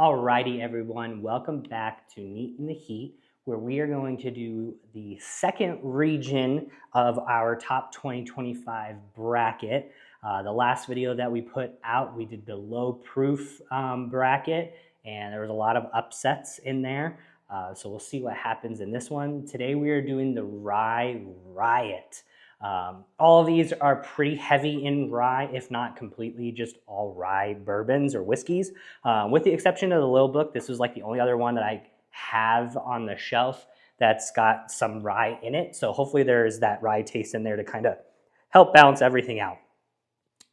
Alrighty everyone, welcome back to Neat in the Heat, where we are going to do the second region of our top 2025 bracket. The last video that we put out, we did the low proof bracket, and there was a lot of upsets in there. So we'll see what happens in this one. Today we are doing the Rye Riot. All of these are pretty heavy in rye, if not completely just all rye bourbons or whiskeys. With the exception of the Little Book, this was like the only other one that I have on the shelf that's got some rye in it. So hopefully there's that rye taste in there to kind of help balance everything out.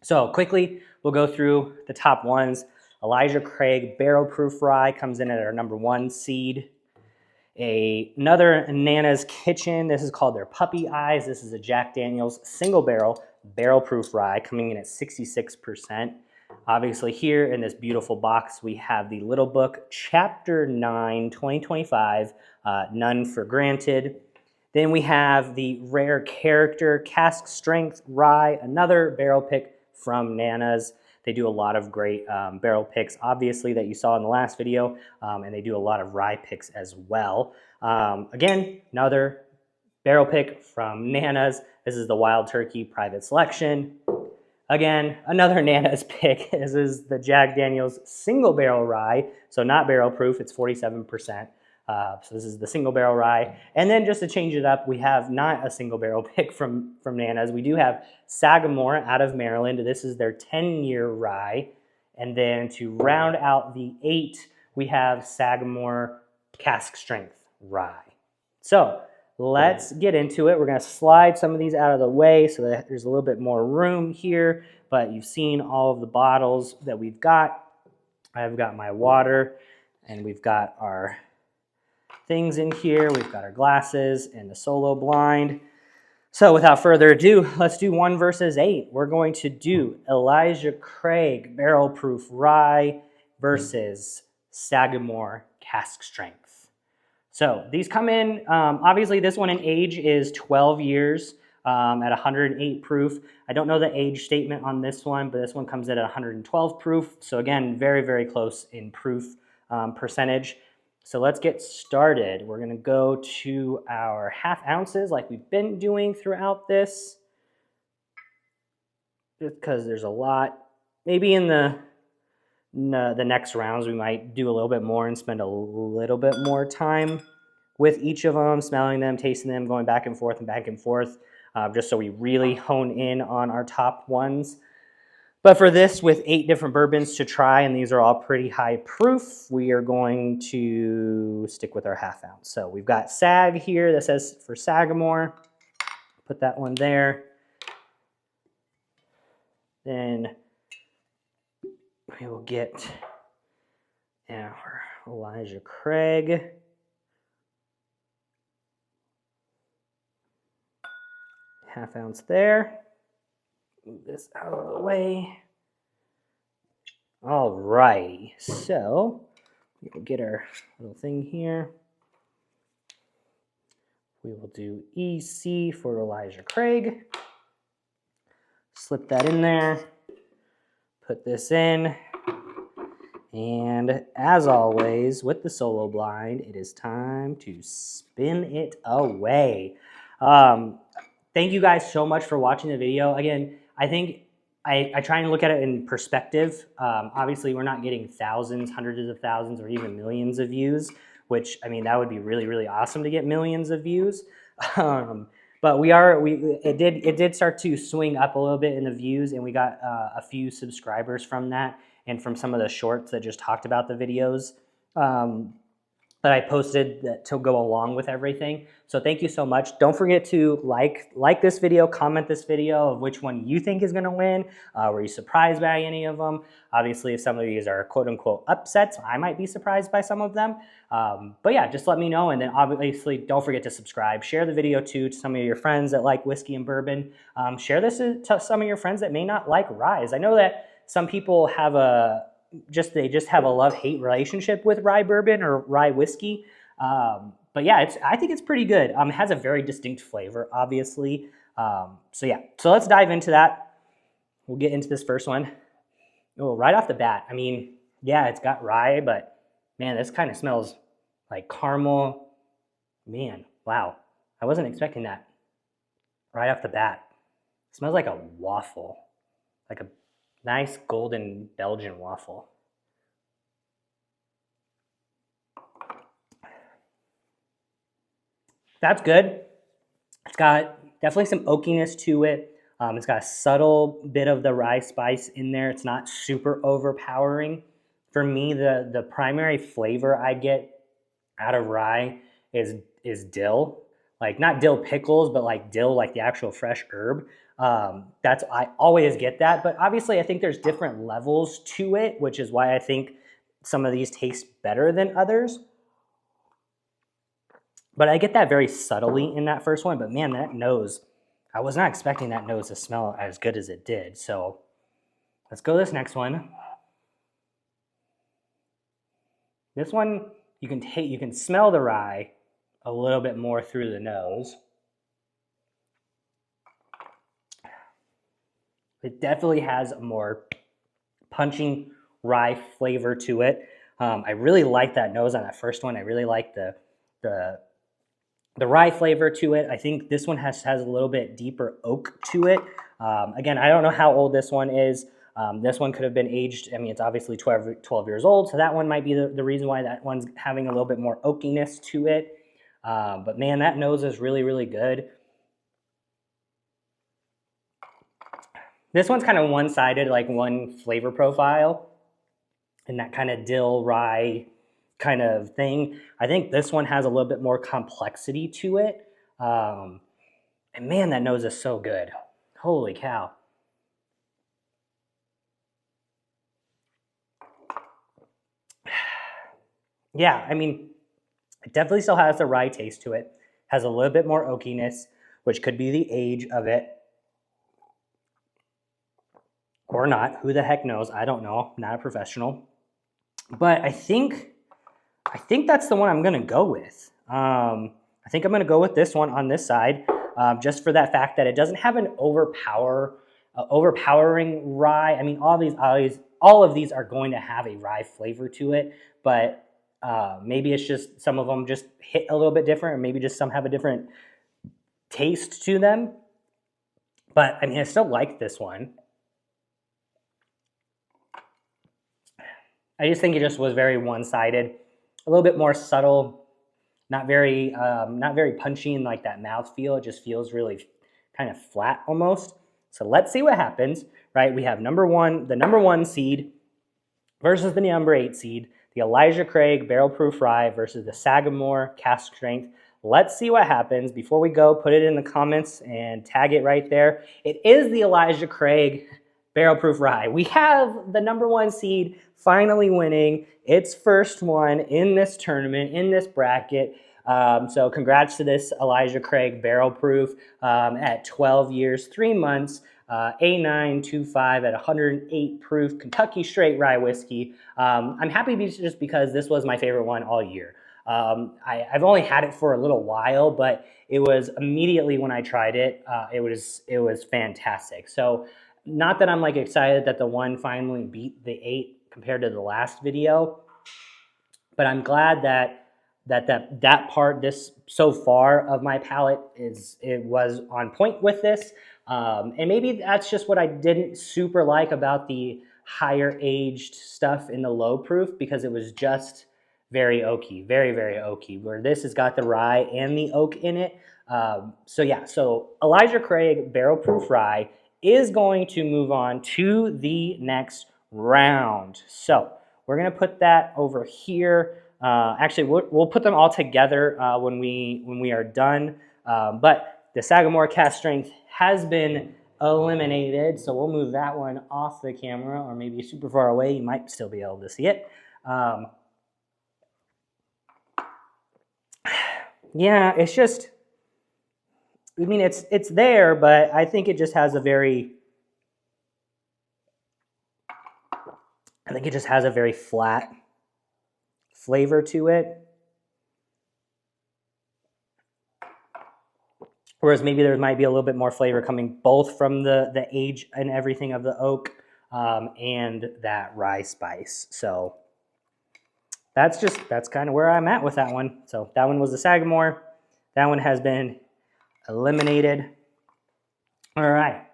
So quickly, we'll go through the top ones. Elijah Craig Barrel Proof Rye comes in at our #1 seed. Another Nana's Kitchen. This is called their Puppy Eyes. This is a Jack Daniel's single barrel proof rye coming in at 66%. Obviously here in this beautiful box, we have the Little Book Chapter 9 2025, None for Granted. Then we have the Rare Character Cask Strength Rye, another barrel pick from Nana's. They do a lot of great barrel picks, obviously, that you saw in the last video, and they do a lot of rye picks as well. Again, another barrel pick from Nana's. This is the Wild Turkey Private Selection. Again, another Nana's pick. This is the Jack Daniel's Single Barrel Rye, so not barrel proof, it's 47%. So this is the single barrel rye. And then just to change it up, we have not a single barrel pick from Nana's. We do have Sagamore out of Maryland. This is their 10-year rye. And then to round out the 8, we have Sagamore Cask Strength Rye. So let's get into it. We're going to slide some of these out of the way so that there's a little bit more room here. But you've seen all of the bottles that we've got. I've got my water, and we've got our things in here. We've got our glasses and the solo blind. So without further ado, let's do 1 versus 8. We're going to do Elijah Craig Barrel Proof Rye versus Sagamore Cask Strength. So these come in, obviously this one in age is 12 years at 108 proof. I don't know the age statement on this one, but this one comes in at 112 proof. So again, very, very close in proof percentage. So let's get started. We're going to go to our half ounces like we've been doing throughout this, because there's a lot. Maybe in the next rounds we might do a little bit more and spend a little bit more time with each of them, smelling them, tasting them, going back and forth, just so we really hone in on our top ones. But for this, with 8 different bourbons to try, and these are all pretty high proof, we are going to stick with our half ounce. So we've got Sag here that says for Sagamore. Put that one there. Then we will get our Elijah Craig. Half ounce there. Move this out of the way. All righty, so we'll get our little thing here. We will do EC for Elijah Craig. Slip that in there. Put this in. And as always, with the solo blind, it is time to spin it away. Thank you guys so much for watching the video. Again, I think I try and look at it in perspective. Obviously, we're not getting thousands, hundreds of thousands, or even millions of views, which, I mean, that would be really, really awesome to get millions of views. But it did start to swing up a little bit in the views, and we got a few subscribers from that and from some of the shorts that just talked about the videos that I posted to go along with everything. So thank you so much. Don't forget to like this video, comment this video of which one you think is gonna win. Were you surprised by any of them? Obviously, if some of these are quote unquote upsets, I might be surprised by some of them. But yeah, just let me know. And then obviously don't forget to subscribe. Share the video too to some of your friends that like whiskey and bourbon. Share this to some of your friends that may not like rye. I know that some people have they just have a love-hate relationship with rye bourbon or rye whiskey. But yeah, I think it's pretty good. It has a very distinct flavor, obviously. So yeah, so let's dive into that. We'll get into this first one. Oh, right off the bat, I mean, yeah, it's got rye, but Man, this kind of smells like caramel. Man, wow. I wasn't expecting that right off the bat. It smells like a waffle, like a nice golden Belgian waffle. That's good. It's got definitely some oakiness to it. It's got a subtle bit of the rye spice in there. It's not super overpowering. For me, the primary flavor I get out of rye is dill. Like not dill pickles, but like dill, like the actual fresh herb. I always get that. But obviously, I think there's different levels to it, which is why I think some of these taste better than others. But I get that very subtly in that first one. But man, that nose, I was not expecting that nose to smell as good as it did. So let's go this next one. This one, you can smell the rye a little bit more through the nose. It definitely has a more punching rye flavor to it. I really like that nose on that first one. I really like the rye flavor to it. I think this one has a little bit deeper oak to it. Again, I don't know how old this one is. This one could have been aged. I mean, it's obviously 12 years old, so that one might be the reason why that one's having a little bit more oakiness to it. But man, that nose is really, really good. This one's kind of one-sided, like one flavor profile, and that kind of dill rye kind of thing. I think this one has a little bit more complexity to it. And man, that nose is so good. Holy cow. Yeah, I mean, it definitely still has the rye taste to it. Has a little bit more oakiness, which could be the age of it. Or not. Who the heck knows? I don't know. I'm not a professional. But I think that's the one I'm going to go with. I think I'm going to go with this one on this side, just for that fact that it doesn't have an overpowering rye. I mean, all of these are going to have a rye flavor to it, but maybe it's just some of them just hit a little bit different, or maybe just some have a different taste to them. But I mean, I still like this one. I just think it just was very one-sided, a little bit more subtle, not very punchy in like that mouthfeel. It just feels really kind of flat almost. So let's see what happens, right? We have the number one seed versus the number 8 seed, the Elijah Craig Barrel Proof Rye versus the Sagamore Cask Strength. Let's see what happens. Before we go, put it in the comments and tag it right there. It is the Elijah Craig Barrel Proof Rye. We have the number 1 seed finally winning its first one in this tournament, in this bracket. So congrats to this Elijah Craig Barrel Proof at 12 years, 3 months, A925 at 108 proof Kentucky straight rye whiskey. I'm happy just because this was my favorite one all year. I've only had it for a little while, but it was immediately when I tried it, it was fantastic. So not that I'm like excited that the 1 finally beat the 8 compared to the last video, but I'm glad that part this so far of my palate was on point with this. And maybe that's just what I didn't super like about the higher aged stuff in the low proof, because it was just very oaky, very, very oaky, where this has got the rye and the oak in it. So yeah, so Elijah Craig Barrel Proof Rye is going to move on to the next round. So we're going to put that over here. Actually, we'll put them all together when we are done. But the Sagamore Cask Strength has been eliminated, so we'll move that one off the camera, or maybe super far away. You might still be able to see it. Yeah, it's just, I mean, it's there, but I think it just has a very, flat flavor to it. Whereas maybe there might be a little bit more flavor coming both from the age and everything of the oak and that rye spice. So that's kind of where I'm at with that one. So that one was the Sagamore. That one has been eliminated. All right.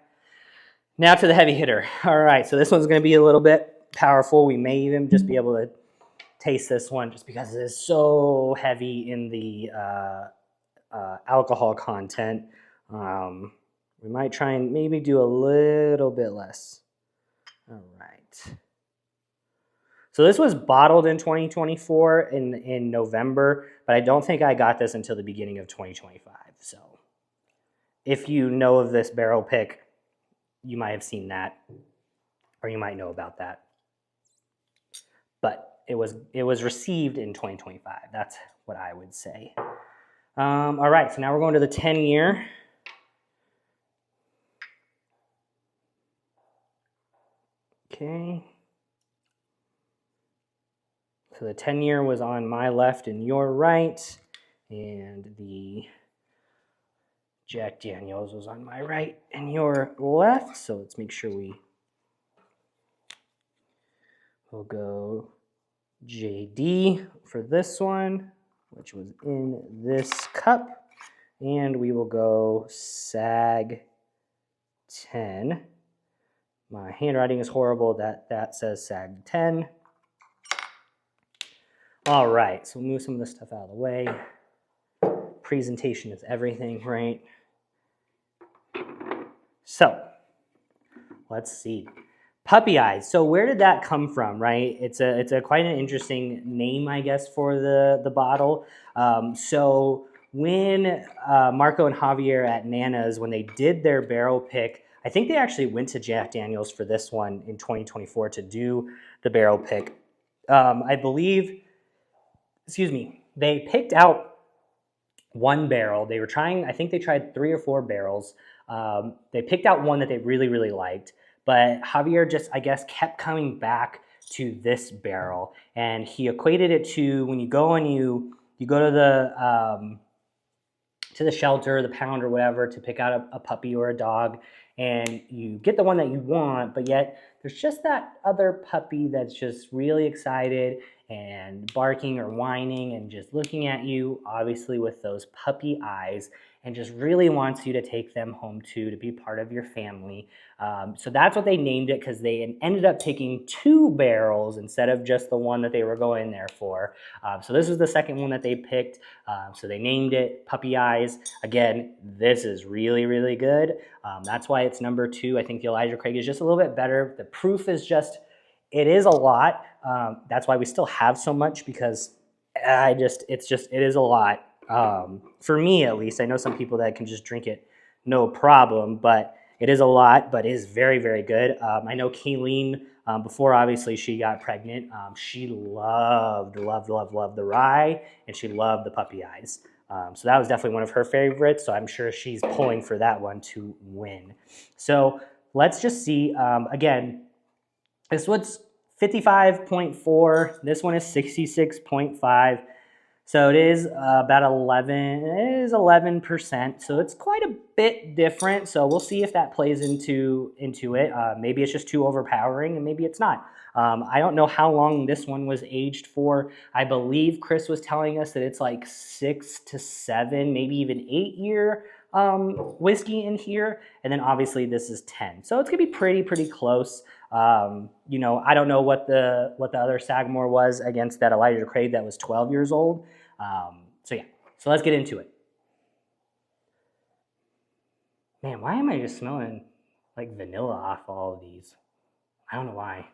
Now to the heavy hitter. All right, so this one's going to be a little bit powerful. We may even just be able to taste this one just because it is so heavy in the alcohol content. We might try and maybe do a little bit less. All right. So this was bottled in 2024 in November, but I don't think I got this until the beginning of 2025. So if you know of this barrel pick, you might have seen that, or you might know about that. But it was received in 2025. That's what I would say. All right, so now we're going to the 10-year. Okay. So the 10-year was on my left and your right, and the Jack Daniels was on my right and your left. So let's make sure we'll go JD for this one, which was in this cup, and we will go Sag 10. My handwriting is horrible. That says Sag 10. All right, so we'll move some of this stuff out of the way. Presentation is everything, right? So let's see. Puppy eyes. So where did that come from, right? It's a quite an interesting name, I guess, for the bottle. So when Marco and Javier at Nana's, when they did their barrel pick, I think they actually went to Jack Daniels for this one in 2024 to do the barrel pick. I believe, they picked out one barrel. They were trying, I think they tried 3 or 4 barrels. They picked out one that they really, really liked. But Javier just, I guess, kept coming back to this barrel. And he equated it to when you go and you go to the shelter, the pound or whatever, to pick out a puppy or a dog, and you get the one that you want, but yet there's just that other puppy that's just really excited and barking or whining and just looking at you, obviously with those puppy eyes, and just really wants you to take them home too, to be part of your family. So that's what they named it, because they ended up picking 2 barrels instead of just the one that they were going there for. So this was the second one that they picked. So they named it Puppy Eyes. Again, this is really, really good. That's why it's number 2. I think the Elijah Craig is just a little bit better. The proof is just, it is a lot. That's why we still have so much, because it is a lot. For me, at least. I know some people that can just drink it no problem, but it is a lot, but it is very, very good. I know Kayleen, before obviously she got pregnant, she loved the rye, and she loved the puppy eyes. So that was definitely one of her favorites, so I'm sure she's pulling for that one to win. So let's just see. Again, this one's 55.4. This one is 66.5. So it is about 11%. So it's quite a bit different. So we'll see if that plays into it. Maybe it's just too overpowering, and maybe it's not. I don't know how long this one was aged for. I believe Chris was telling us that it's like 6 to 7, maybe even 8-year whiskey in here. And then obviously this is 10. So it's gonna be pretty close. I don't know what the other Sagamore was against that Elijah Craig that was 12 years old. So let's get into it. Man, why am I just smelling like vanilla off all of these? I don't know why.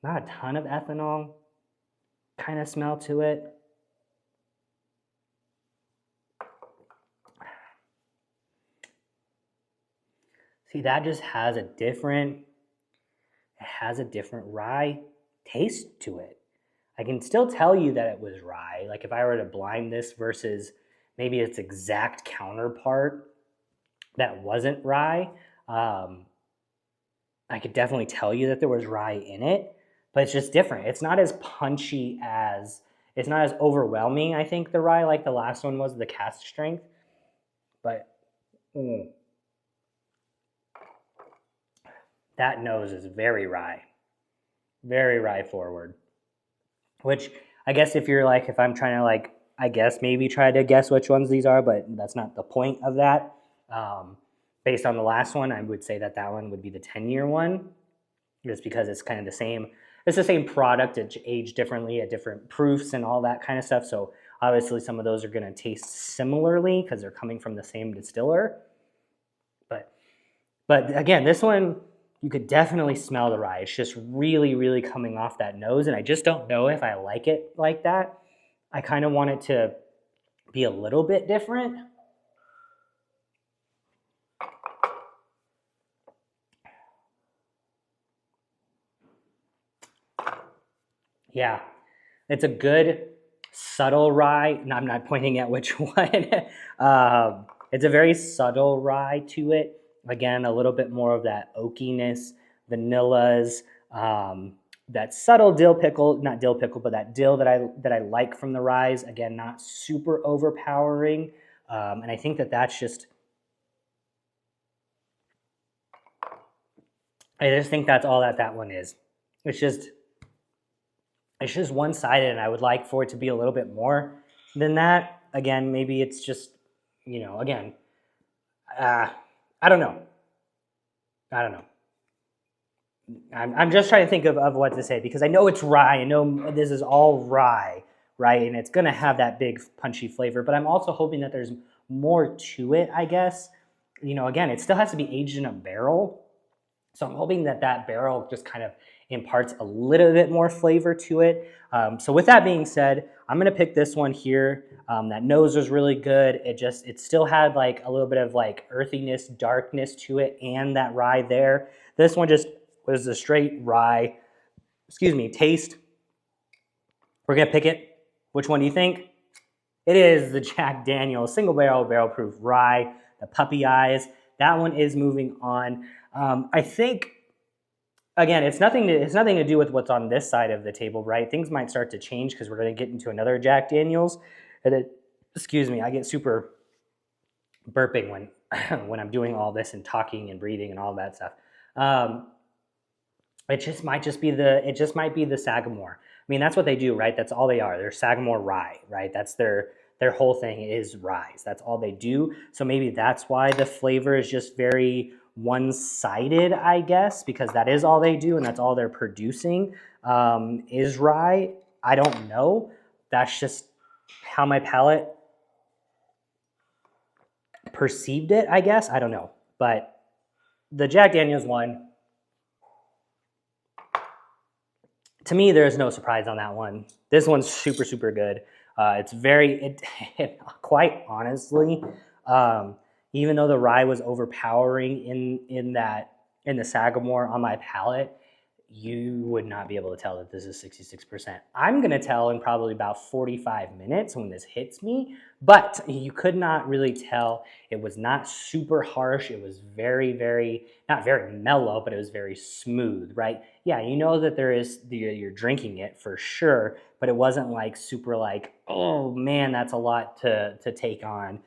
Not a ton of ethanol kind of smell to it. See, that just has a different rye taste to it. I can still tell you that it was rye. Like if I were to blind this versus maybe its exact counterpart that wasn't rye, I could definitely tell you that there was rye in it, but it's just different. It's not as punchy it's not as overwhelming, I think, the rye like the last one was, the Cask Strength. But that nose is very rye. Very rye forward. Which I guess if you're like, if I'm trying to like, I guess maybe try to guess which ones these are, but that's not the point of that. Based on the last one, I would say that that one would be the 10-year one, just because it's kind of the same. It's the same product, it's aged differently at different proofs and all that kind of stuff. So obviously some of those are going to taste similarly because they're coming from the same distiller. But again, this one, you could definitely smell the rye. It's just really, really coming off that nose, and I just don't know if I like it like that. I kind of want it to be a little bit different. Yeah, it's a good subtle rye. No, I'm not pointing at which one. It's a very subtle rye to it. Again, a little bit more of that oakiness, vanillas, that subtle dill pickle, not dill pickle, but that dill that I like from the ryes. Again, not super overpowering, and I think that that's just. I just think that's all that that one is. It's just one-sided, and I would like for it to be a little bit more than that. Again, maybe it's just, again, I don't know. I'm just trying to think of what to say, because I know it's rye. I know this is all rye, right? And it's going to have that big punchy flavor, but I'm also hoping that there's more to it, I guess. Again, it still has to be aged in a barrel. So I'm hoping that that barrel just kind of imparts a little bit more flavor to it. So with that being said, I'm going to pick this one here. That nose was really good. It still had like a little bit of like earthiness, darkness to it, and that rye there. This one just was a straight rye, taste. We're going to pick it. Which one do you think? It is the Jack Daniel's single barrel proof rye, the puppy eyes. That one is moving on. I think, again, it's nothing to do with what's on this side of the table, right? Things might start to change because we're going to get into another Jack Daniel's. And I get super burping when when I'm doing all this and talking and breathing and all that stuff. It might be the Sagamore. I mean, that's what they do, right? That's all they are. They're Sagamore rye, right? That's their whole thing is rye. That's all they do. So maybe that's why the flavor is just very one-sided, I guess, because that is all they do and that's all they're producing is rye. I don't know. That's just how my palate perceived it, I guess. I don't know. But the Jack Daniel's one, to me, there's no surprise on that one. This one's super, super good. It's quite honestly, even though the rye was overpowering in the Sagamore on my palate, you would not be able to tell that this is 66%. I'm going to tell in probably about 45 minutes when this hits me, but you could not really tell. It was not super harsh. It was very, very, not very mellow, but it was very smooth, right? Yeah, you know that you're drinking it for sure, but it wasn't like super like, oh man, that's a lot to take on.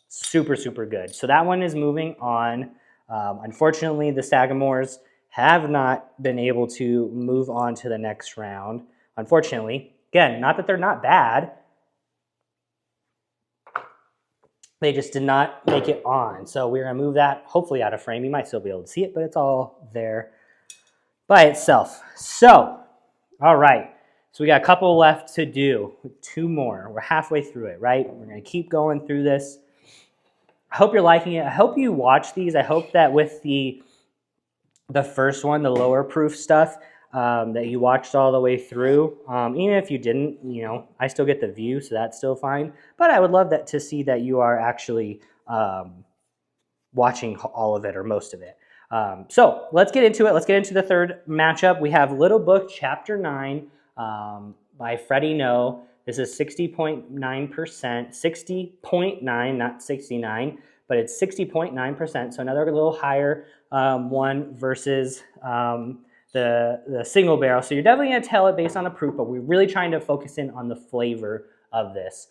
Super, super good. So that one is moving on. Unfortunately, the Sagamores have not been able to move on to the next round. Unfortunately, again, not that they're not bad. They just did not make it on. So we're going to move that hopefully out of frame. You might still be able to see it, but it's all there by itself. So, all right. So we got a couple left to do. 2 more. We're halfway through it, right? We're going to keep going through this. I hope you're liking it. I hope you watch these. I hope that with the first one, the lower proof stuff, that you watched all the way through. Even if you didn't, I still get the view, so that's still fine. But I would love that to see that you are actually watching all of it or most of it. So let's get into it. Let's get into the third matchup. We have Little Book Chapter 9 by Freddie No. This is 60.9%, 60.9, not 69, but it's 60.9%. So another little higher one versus the single barrel. So you're definitely going to tell it based on the proof, but we're really trying to focus in on the flavor of this.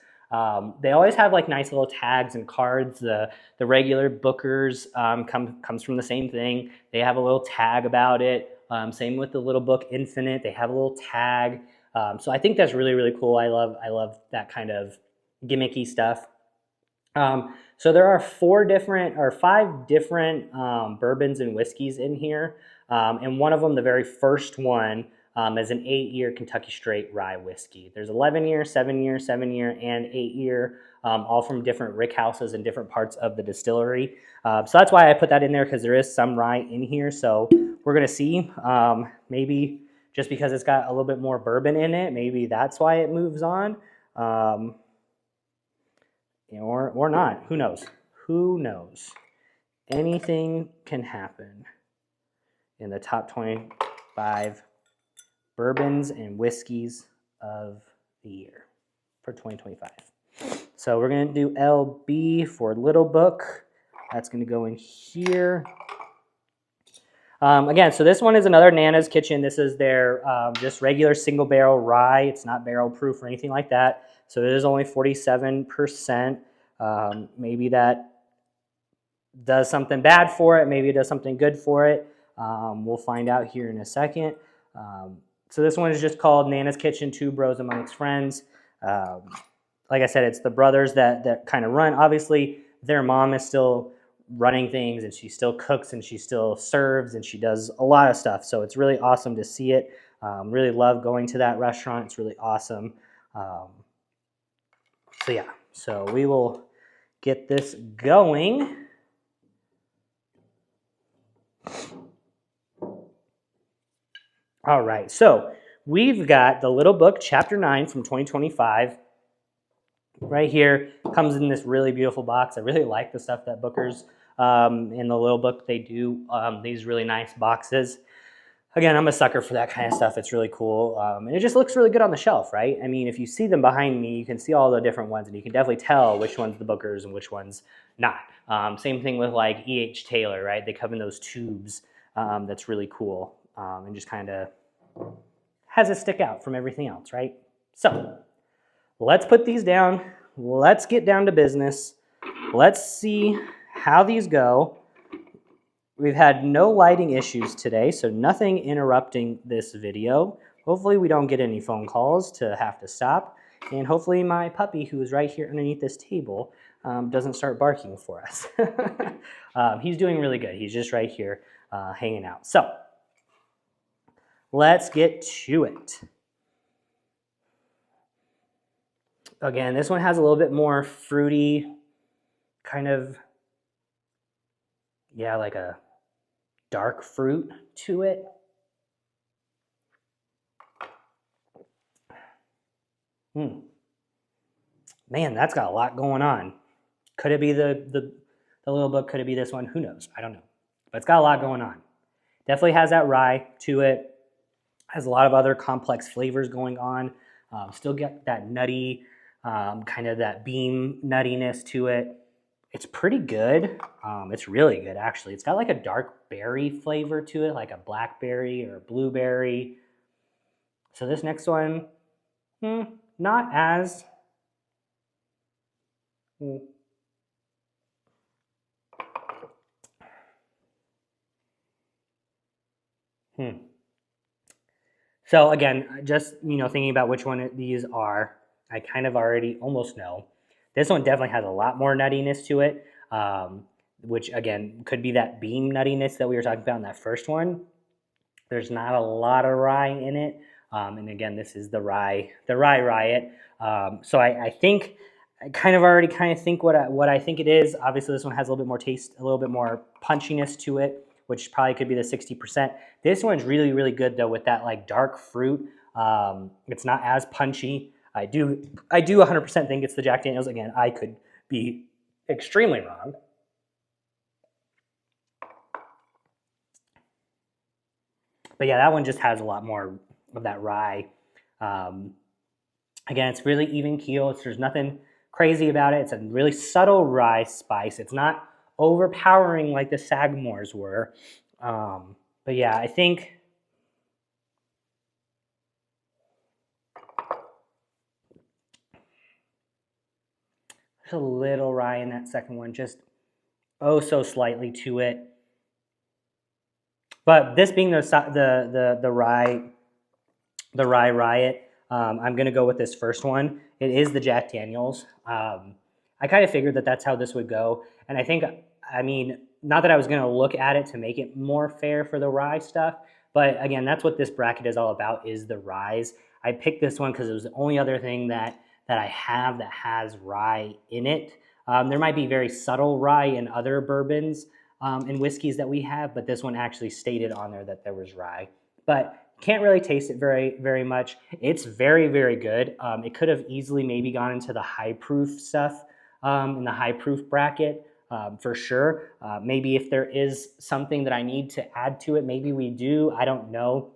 They always have like nice little tags and cards. The regular Booker's comes from the same thing. They have a little tag about it. Same with the little book Infinite. They have a little tag. So I think that's really, really cool. I love that kind of gimmicky stuff. So there are 5 different bourbons and whiskeys in here. And one of them, the very first one, is an 8-year Kentucky Straight Rye whiskey. There's 11-year, 7-year, 7-year, and 8-year, all from different rick houses in different parts of the distillery. So that's why I put that in there, because there is some rye in here. So we're going to see, maybe just because it's got a little bit more bourbon in it, maybe that's why it moves on. Or not. Who knows? Who knows? Anything can happen in the top 25 bourbons and whiskeys of the year for 2025. So we're going to do LB for Little Book. That's going to go in here. Again, so this one is another Nana's Kitchen. This is their just regular single barrel rye. It's not barrel proof or anything like that. So it is only 47%. Maybe that does something bad for it. Maybe it does something good for it. We'll find out here in a second. So this one is just called Nana's Kitchen, 2 Bros Amongst Friends. Like I said, it's the brothers that kind of run. Obviously, their mom is still running things, and she still cooks, and she still serves, and she does a lot of stuff. So it's really awesome to see it. Really love going to that restaurant. It's really awesome. So yeah, so we will get this going. All right, so we've got the Little Book, Chapter 9 from 2025. Right here, comes in this really beautiful box. I really like the stuff that Booker's in the Little Book. They do these really nice boxes. Again, I'm a sucker for that kind of stuff. It's really cool. And it just looks really good on the shelf, right? I mean, if you see them behind me, you can see all the different ones, and you can definitely tell which one's the Booker's and which one's not. Same thing with like E.H. Taylor, right? They come in those tubes. That's really cool. And just kind of has it stick out from everything else, right? So let's put these down. Let's get down to business. Let's see how these go. We've had no lighting issues today, so nothing interrupting this video. Hopefully we don't get any phone calls to have to stop. And hopefully my puppy, who is right here underneath this table, doesn't start barking for us. He's doing really good. He's just right here hanging out. So let's get to it. Again, this one has a little bit more fruity, kind of, yeah, like a dark fruit to it. Man, that's got a lot going on. Could it be the Little Book? Could it be this one? Who knows? I don't know. But it's got a lot going on. Definitely has that rye to it. Has a lot of other complex flavors going on. Still get that nutty, kind of that bean nuttiness to it. It's pretty good. It's really good, actually. It's got like a dark berry flavor to it, like a blackberry or blueberry. So this next one, not as... So again, just, thinking about which one these are, I kind of already almost know. This one definitely has a lot more nuttiness to it, which again, could be that bean nuttiness that we were talking about in that first one. There's not a lot of rye in it. And again, this is the Rye Riot. So I think, I kind of already think what I think it is. Obviously this one has a little bit more taste, a little bit more punchiness to it, which probably could be the 60%. This one's really, really good though with that like dark fruit. It's not as punchy. I do 100% think it's the Jack Daniels. Again, I could be extremely wrong. But yeah, that one just has a lot more of that rye. Again, it's really even keel. There's nothing crazy about it. It's a really subtle rye spice. It's not overpowering like the Sagamores were. But yeah, I think there's a little rye in that second one, just oh so slightly to it. But this being the Rye Riot, I'm gonna go with this first one. It is the Jack Daniels. I kind of figured that that's how this would go, and I think, I mean, not that I was gonna look at it to make it more fair for the rye stuff, but again, that's what this bracket is all about, is the ryes. I picked this one because it was the only other thing that I have that has rye in it. There might be very subtle rye in other bourbons and whiskeys that we have, but this one actually stated on there that there was rye. But can't really taste it very much. It's very good. It could have easily maybe gone into the high proof stuff in the high proof bracket for sure. Maybe if there is something that I need to add to it, maybe we do. I don't know.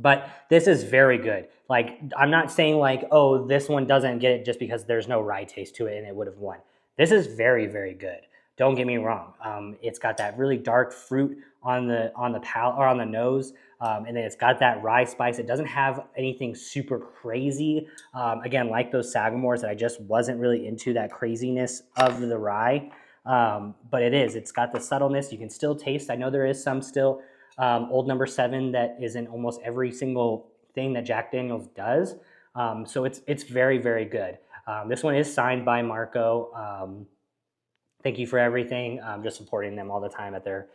But this is very good. Like, I'm not saying like, oh, this one doesn't get it just because there's no rye taste to it and it would have won. This is very good. Don't get me wrong. It's got that really dark fruit on the palate or on the nose, and then it's got that rye spice. It doesn't have anything super crazy. Again, like those Sagamores, that I just wasn't really into that craziness of the rye. But it's got the subtleness. You can still taste. I know there is some still Old Number 7 that is in almost every single thing that Jack Daniels does. So it's very good. This one is signed by Marco. Thank you for everything. Just supporting them all the time at their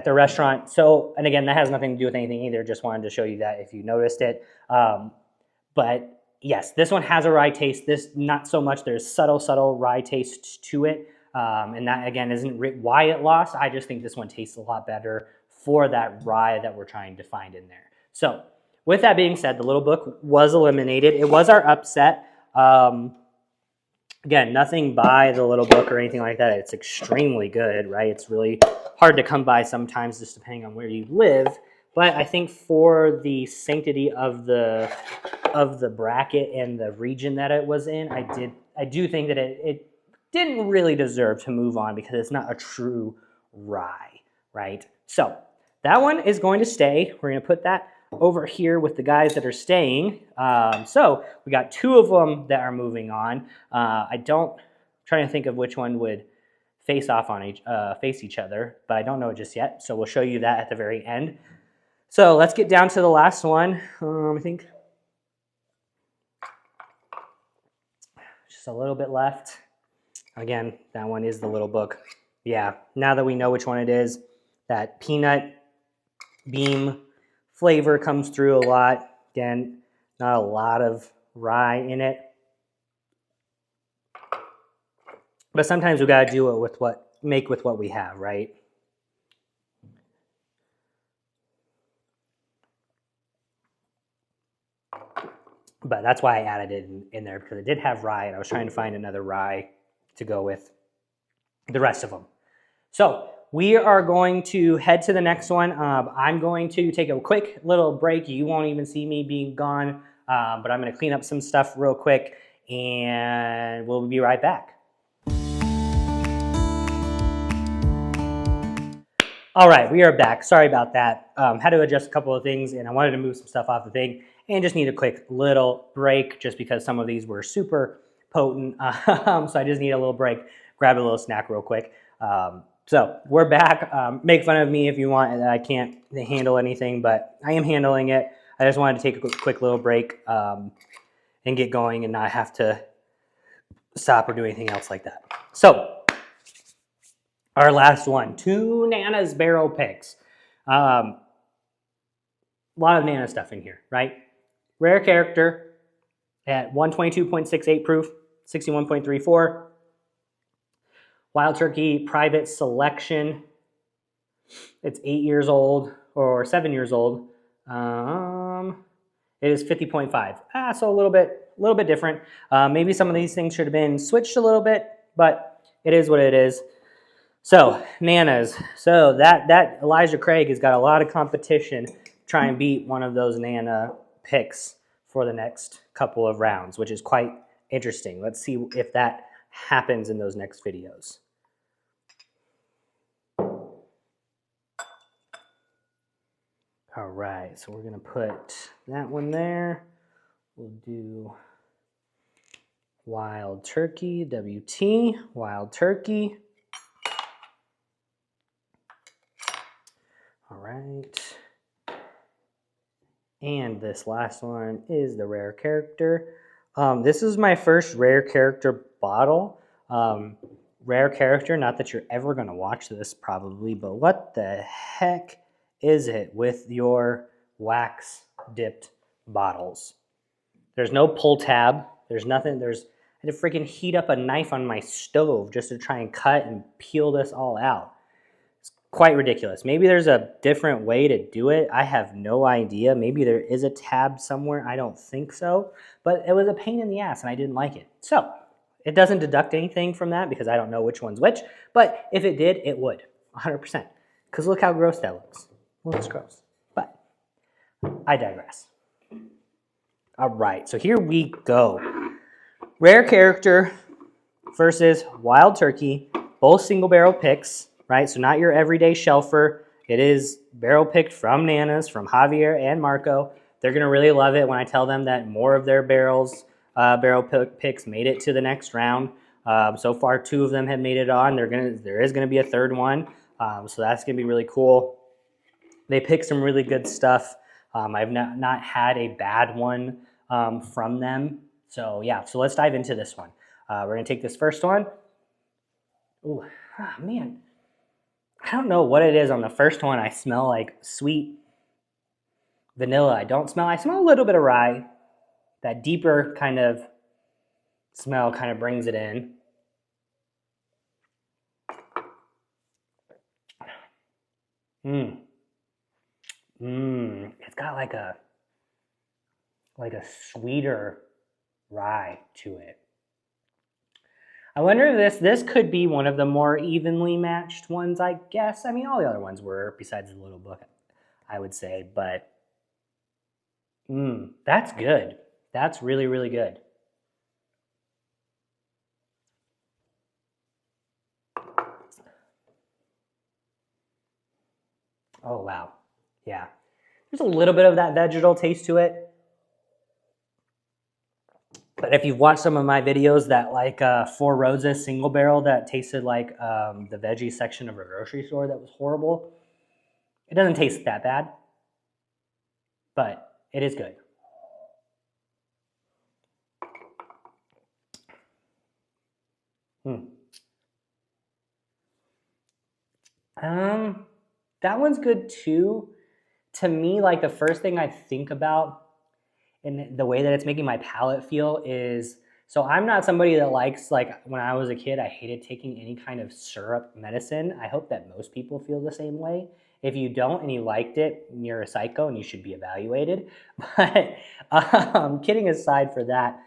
restaurant. So, and again, that has nothing to do with anything either. Just wanted to show you that if you noticed it. But yes, this one has a rye taste. This, not so much. There's subtle rye taste to it. And that, again, isn't why it lost. I just think this one tastes a lot better for that rye that we're trying to find in there. So with that being said, the little book was eliminated. It was our upset. Again, nothing by the little book or anything like that. It's extremely good, right? It's really hard to come by sometimes, just depending on where you live. But I think for the sanctity of the bracket and the region that it was in, I do think that it didn't really deserve to move on because it's not a true rye, right? So that one is going to stay. We're going to put that over here with the guys that are staying. So we got 2 of them that are moving on. I'm trying to think of which one would face each other, but I don't know it just yet. So we'll show you that at the very end. So let's get down to the last one. I think just a little bit left. Again, that one is the little book. Yeah, now that we know which one it is, that peanut beam flavor comes through a lot. Again, not a lot of rye in it. But sometimes we got to do it with what we have, right? But that's why I added it in there, because it did have rye, and I was trying to find another rye to go with the rest of them. So we are going to head to the next one. I'm going to take a quick little break. You won't even see me being gone, but I'm going to clean up some stuff real quick, and we'll be right back. All right, we are back. Sorry about that. Had to adjust a couple of things, and I wanted to move some stuff off the thing, and just need a quick little break just because some of these were super potent. So I just need a little break, grab a little snack real quick. So we're back. Make fun of me if you want. I can't handle anything, but I am handling it. I just wanted to take a quick little break and get going and not have to stop or do anything else like that. So our last one, 2 Nana's barrel picks. A lot of Nana stuff in here, right? Rare character at 122.68 proof, 61.34. Wild Turkey Private Selection. It's 8 years old or 7 years old. It is 50.5. So a little bit different. Maybe some of these things should have been switched a little bit, but it is what it is. So Nanas. So that Elijah Craig has got a lot of competition to try and beat one of those Nana picks for the next couple of rounds, which is quite interesting. Let's see if that happens in those next videos. All right, so we're gonna put that one there. We'll do Wild Turkey, WT, Wild Turkey. All right. And this last one is the rare character. This is my first rare character bottle. Rare character, not that you're ever going to watch this probably, but what the heck is it with your wax dipped bottles? There's no pull tab. There's nothing. I had to freaking heat up a knife on my stove just to try and cut and peel this all out. It's quite ridiculous. Maybe there's a different way to do it. I have no idea. Maybe there is a tab somewhere. I don't think so. But it was a pain in the ass and I didn't like it. So it doesn't deduct anything from that because I don't know which one's which. But if it did, it would. 100%. Because look how gross that looks. Well, it's gross. But I digress. All right, so here we go. Rare character versus wild turkey, both single barrel picks, right? So not your everyday shelfer. It is barrel picked from Nana's, from Javier and Marco. They're gonna really love it when I tell them that more of their barrel picks made it to the next round. So far, 2 of them have made it on. There is gonna be a third one, so that's gonna be really cool. They pick some really good stuff. I've not had a bad one from them. So yeah, so let's dive into this one. We're gonna take this first one. Ooh, man. I don't know what it is on the first one. I smell like sweet vanilla. I smell a little bit of rye. That deeper kind of smell kind of brings it in. It's got like a sweeter rye to it. I wonder if this could be one of the more evenly matched ones, I guess. I mean, all the other ones were, besides the little book, I would say. But, that's good. That's really, really good. Oh, wow. Yeah. There's a little bit of that vegetal taste to it. But if you've watched some of my videos that like Four Roses single barrel that tasted like the veggie section of a grocery store that was horrible, it doesn't taste that bad, but it is good. That one's good too. To me, like the first thing I think about and the way that it's making my palate feel is, so I'm not somebody that likes, like when I was a kid, I hated taking any kind of syrup medicine. I hope that most people feel the same way. If you don't and you liked it, you're a psycho and you should be evaluated. But kidding aside for that,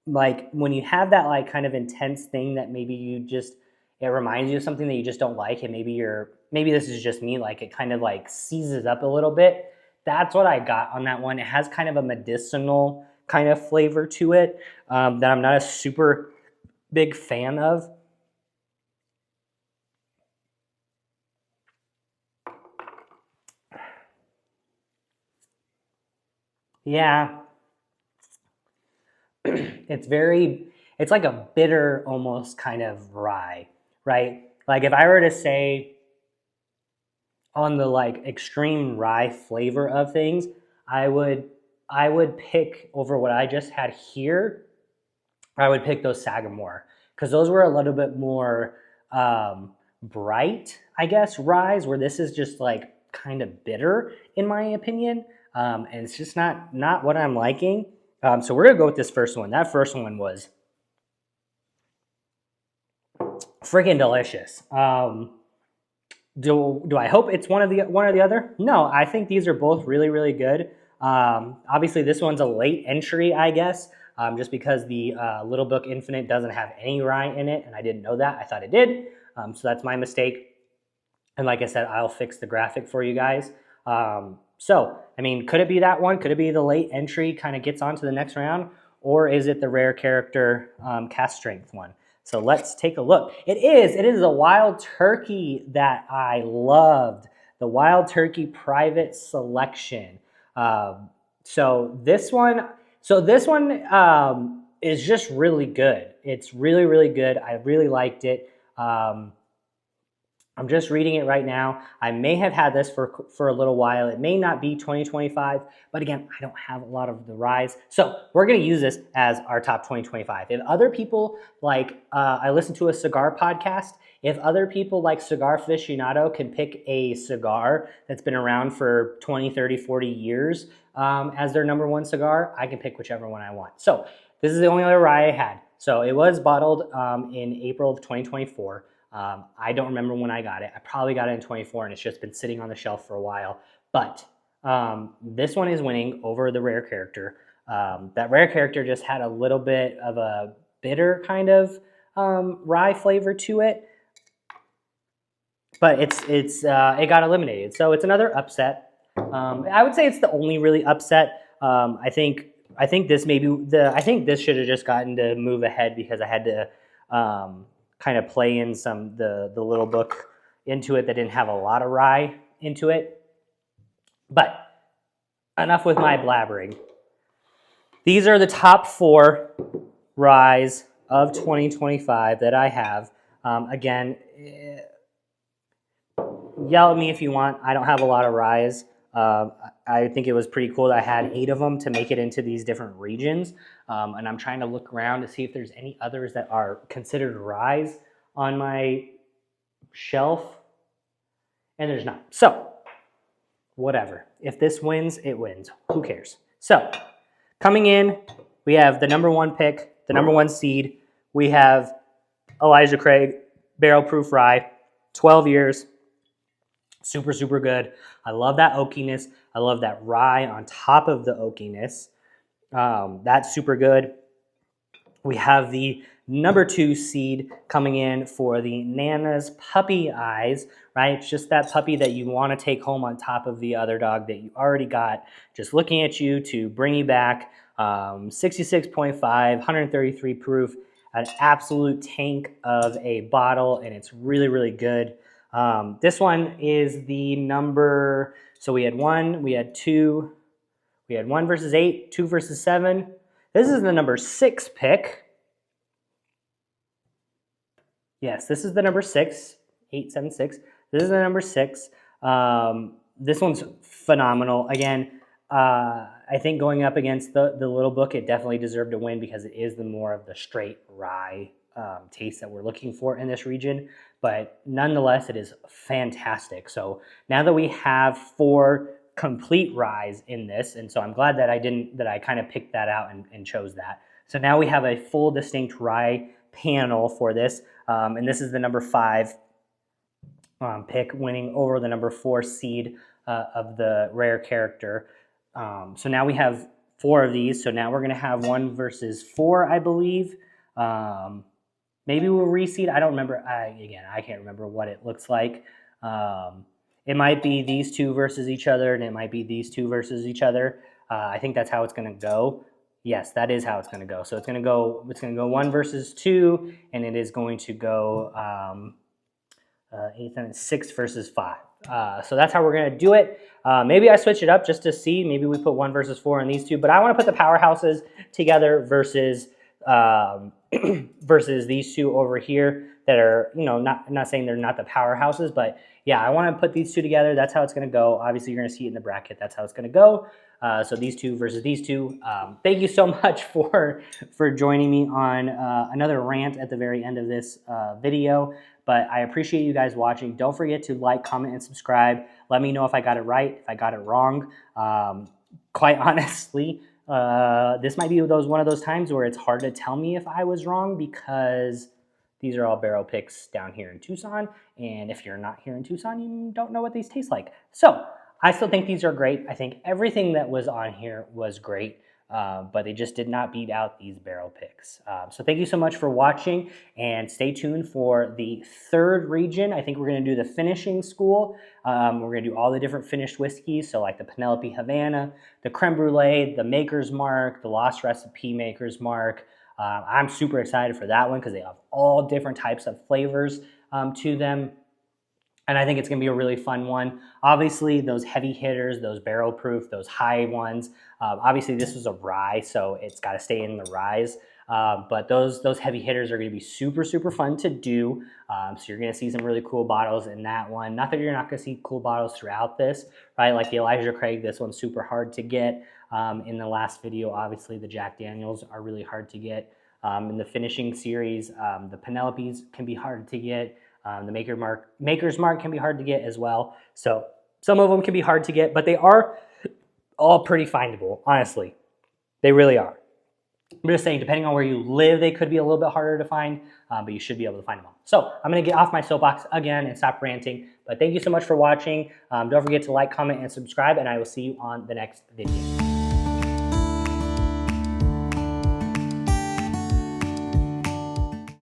like when you have that like kind of intense thing that maybe it reminds you of something that you just don't like, and maybe this is just me, like it kind of like seizes up a little bit. That's what I got on that one. It has kind of a medicinal kind of flavor to it that I'm not a super big fan of. Yeah. It's like a bitter almost kind of rye, right? Like if I were to say on the like extreme rye flavor of things, I would pick over what I just had here. I would pick those Sagamore because those were a little bit more bright, I guess, ryes, where this is just like kind of bitter in my opinion, and it's just not what I'm liking. So we're gonna go with this first one. That first one was freaking delicious. Do I hope it's one or the other? No, I think these are both really, really good. Obviously, this one's a late entry, I guess, just because the Little Book Infinite doesn't have any rye in it, and I didn't know that. I thought it did, so that's my mistake. And like I said, I'll fix the graphic for you guys. So, I mean, could it be that one? Could it be the late entry kind of gets on to the next round? Or is it the rare character Cask Strength one? So let's take a look. It is a wild turkey that I loved. The wild turkey private selection. So this one is just really good. It's really, really good. I really liked it. I'm just reading it right now. I may have had this for a little while. It may not be 2025, but again, I don't have a lot of the ryes. So we're going to use this as our top 2025. If other people like, I listened to a cigar podcast. If other people like Cigar Aficionado can pick a cigar that's been around for 20, 30, 40 years as their number one cigar, I can pick whichever one I want. So this is the only other rye I had. So it was bottled in April of 2024. I don't remember when I got it. I probably got it in 24 and it's just been sitting on the shelf for a while. But this one is winning over the Rare Character. That Rare Character just had a little bit of a bitter kind of rye flavor to it. But it got eliminated. So it's another upset. I would say it's the only really upset. I think this should have just gotten to move ahead because I had to kind of play in the little book into it that didn't have a lot of rye into it. But enough with my blabbering. These are the top 4 ryes of 2025 that I have. Again, yell at me if you want. I don't have a lot of ryes. I think it was pretty cool that I had 8 of them to make it into these different regions. And I'm trying to look around to see if there's any others that are considered ryes on my shelf. And there's not. So, whatever. If this wins, it wins. Who cares? So, coming in, we have the number 1 pick, the number 1 seed. We have Elijah Craig, barrel proof rye, 12 years. Super, super good. I love that oakiness. I love that rye on top of the oakiness. That's super good. We have the number 2 seed coming in for the Nana's Puppy Eyes, right? It's just that puppy that you want to take home on top of the other dog that you already got, just looking at you to bring you back. 66.5, 133 proof, an absolute tank of a bottle, and it's really, really good. This one is the number, so we had 1, we had 2, we had 1 versus 8, 2 versus 7. This is the number 6 pick. Yes, this is the number 6, 8, 7, 6. This is the number 6. This one's phenomenal. Again, I think going up against the little book, it definitely deserved to win because it is the more of the straight rye taste that we're looking for in this region. But nonetheless, it is fantastic. So now that we have 4 complete ryes in this, and so I'm glad that I kind of picked that out and chose that. So now we have a full distinct rye panel for this, and this is the number 5 pick, winning over the number 4 seed of the Rare Character. So now we have 4 of these. So now we're going to have 1 versus 4, I believe. Maybe we'll reseed. I don't remember. I can't remember what it looks like. It might be these 2 versus each other, and it might be these 2 versus each other. I think that's how it's going to go. Yes, that is how it's going to go. So it's going to go 1 versus 2, and it is going to go 6 versus 5. So that's how we're going to do it. Maybe I switch it up just to see. Maybe we put 1 versus 4 in these 2, but I want to put the powerhouses together versus versus these 2 over here that are, not saying they're not the powerhouses, but yeah, I want to put these 2 together. That's how it's going to go. Obviously, you're going to see it in the bracket. That's how it's going to go. So these 2 versus these 2. Thank you so much for joining me on another rant at the very end of this video. But I appreciate you guys watching. Don't forget to like, comment, and subscribe. Let me know if I got it right, if I got it wrong. Quite honestly, this might be one of those times where it's hard to tell me if I was wrong because these are all barrel picks down here in Tucson. And if you're not here in Tucson, you don't know what these taste like. So I still think these are great. I think everything that was on here was great. But they just did not beat out these barrel picks. So thank you so much for watching, and stay tuned for the 3rd region. I think we're going to do the finishing school. We're going to do all the different finished whiskeys, so like the Penelope Havana, the Creme Brulee, the Maker's Mark, the Lost Recipe Maker's Mark. I'm super excited for that one because they have all different types of flavors to them. And I think it's going to be a really fun one. Obviously, those heavy hitters, those barrel proof, those high ones. Obviously, this was a rye, so it's got to stay in the ryes. But those heavy hitters are going to be super, super fun to do. So you're going to see some really cool bottles in that one. Not that you're not going to see cool bottles throughout this, right? Like the Elijah Craig, this one's super hard to get. In the last video, obviously the Jack Daniels are really hard to get. In the finishing series, the Penelopes can be hard to get. The Maker's Mark can be hard to get as well. So some of them can be hard to get, but they are all pretty findable, honestly. They really are. I'm just saying, depending on where you live, they could be a little bit harder to find, but you should be able to find them all. So I'm going to get off my soapbox again and stop ranting. But thank you so much for watching. Don't forget to like, comment, and subscribe, and I will see you on the next video.